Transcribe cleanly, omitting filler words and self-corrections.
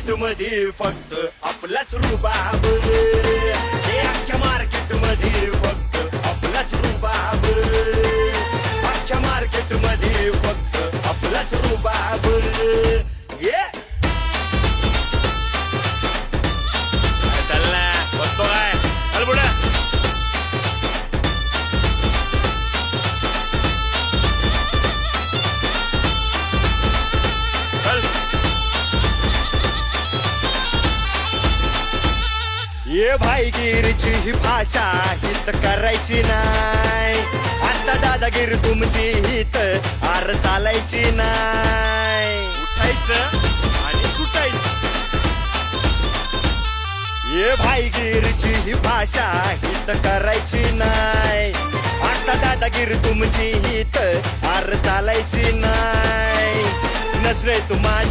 Market मध्ये फक्त आपलाच रुबाब, हे अख्ख्या मार्केट मध्ये फक्त आपलाच रुबाब, अख्ख्या मार्केट मध्ये फक्त आपलाच रुबाब. ये चल ना, बसतो काय, चल पुढे. ये भाईगिरीची ही भाषा हित करायची नाही, आता दादागिरी तुमची हित आर चालायची नाही. उठायचं आणि सुटायचं. ये भाईगिरीची ही भाषा हित करायची नाही, आता दादागिरी तुमची हित आर चालायची नाही. नजरे तुम्हा